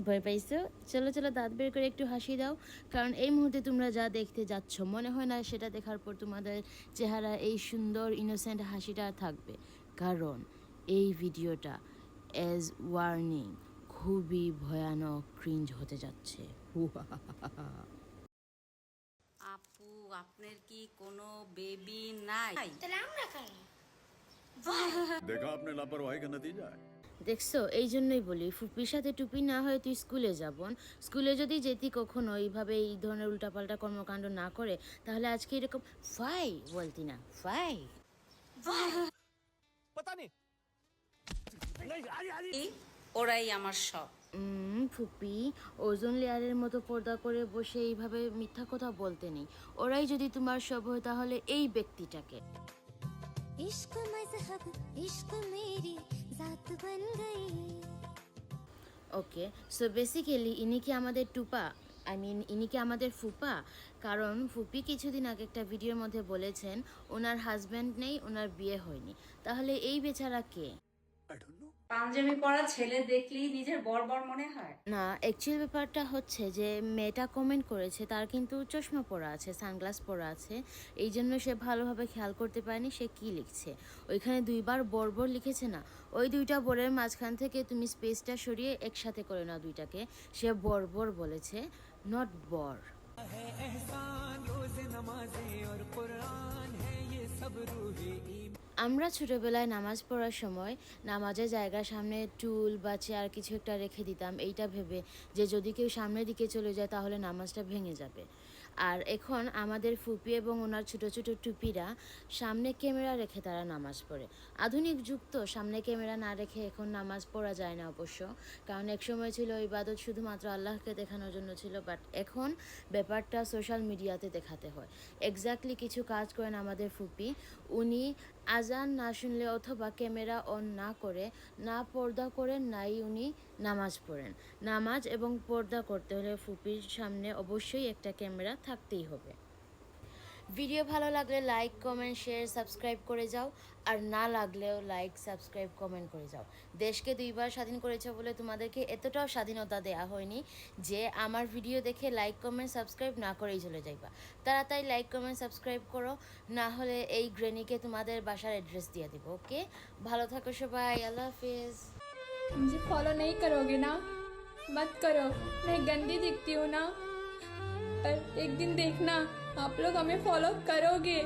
ভয় পাইছো? চলো চলো দাঁত বের করে একটু হাসি দাও, কারণ এই মুহূর্তে তোমরা যা দেখতে যাচ্ছ মনে হয় না সেটা দেখার পর তোমাদের চেহারা এই সুন্দর ইনোসেন্ট হাসিটা থাকবে, কারণ এই ভিডিওটা অ্যাজ ওয়ার্নিং খুবই ভয়ানক ক্রিঞ্জ হতে যাচ্ছে। আপু, আপনার কি কোনো বেবি নাই? তাহলে আমরা কারা? देखा आपने लापरवाही का नतीजा है। দেখছো, এই জন্যই বলি ফুপির সাথে টুপি না হয় তুই স্কুলে যাবন। স্কুলে যদি যেতি কখনো এইভাবে এই ধরনের উল্টাপাল্টা কর্মকাণ্ড না করে, তাহলে আজকে এরকম ফাই বলতি না, ফাই। ওরাই আমার সব। ফুপি, ওজোন লেয়ারের মতো পর্দা করে বসে এইভাবে মিথ্যা কথা বলতে নেই। ওরাই যদি তোমার সব হয়, তাহলে এই ব্যক্তিটাকে। इश्क मजहब इश्क मेरी जात बन गई। ওকে, সো বেসিক্যালি ইনি কি আমাদের টুপা, ইনি কি আমাদের ফুপা? কারণ ফুপি কিছুদিন আগে একটা ভিডিওর মধ্যে বলেছেন ওনার হাজব্যান্ড নেই, ওনার বিয়ে হয়নি। তাহলে এই বেচারা কে? পাঞ্জাবি পরা ছেলে দেখলেই নিজের বর মনে হয় না, অ্যাকচুয়াল ব্যাপারটা হচ্ছে যে মেয়েটা কমেন্ট করেছে তার কিন্তু চশমা পরা আছে, সানগ্লাস পরা আছে, এই জন্য সে ভালোভাবে খেয়াল করতে পারেনি সে কি লিখছে। ওইখানে দুইবার বর লিখেছে না, ওই দুইটা বরের মাঝখান থেকে তুমি স্পেসটা সরিয়ে একসাথে করে নাও দুইটাকে। সে বর বলেছে, নট বর। আমরা ছোটবেলায় নামাজ পড়ার সময় নামাজের জায়গার সামনে টুল বা চেয়ার কিছু একটা রেখে দিতাম, এইটা ভেবে যে যদি কেউ সামনের দিকে চলে যায় তাহলে নামাজটা ভেঙে যাবে। আর এখন আমাদের ফুপি এবং ওনার ছোট ছোট টুপিরা সামনে ক্যামেরা রেখে তারা নামাজ পড়ে। আধুনিক যুগ তো, সামনে ক্যামেরা না রেখে এখন নামাজ পড়া যায় না অবশ্য, কারণ এক সময় ছিল ইবাদত শুধুমাত্র আল্লাহকে দেখানোর জন্য ছিল, বাট এখন ব্যাপারটা সোশ্যাল মিডিয়াতে দেখাতে হয়। এক্স্যাক্টলি কিছু কাজ করেন আমাদের ফুপি। উনি আজান না শুনলে অথবা ক্যামেরা অন না করে, না পর্দা করেন, নাই উনি নামাজ পড়েন। নামাজ এবং পর্দা করতে হলে ফুপির সামনে অবশ্যই একটা ক্যামেরা থাকতেই হবে। ভিডিও ভালো লাগলে লাইক কমেন্ট শেয়ার সাবস্ক্রাইব করে যাও, আর না লাগলেও লাইক সাবস্ক্রাইব কমেন্ট করে যাও। দেশকে দুইবার স্বাধীন করেছে বলে তোমাদেরকে এতটাও স্বাধীনতা দেয়া হয়নি যে আমার ভিডিও দেখে লাইক কমেন্ট সাবস্ক্রাইব না করেই চলে যাইবা। তাড়াতাড়ি লাইক কমেন্ট সাবস্ক্রাইব করো, না হলে এই গ্রেনিকে তোমাদের বাসার অ্যাড্রেস দিয়ে দিব। ওকে, ভালো থাকো সবাই, আল্লাহ হাফিজ। मुझे फॉलो नहीं करोगे ना? मत करो, मैं गंदी दिखती हूँ ना, पर एक दिन देखना आप लोग हमें फॉलो करोगे।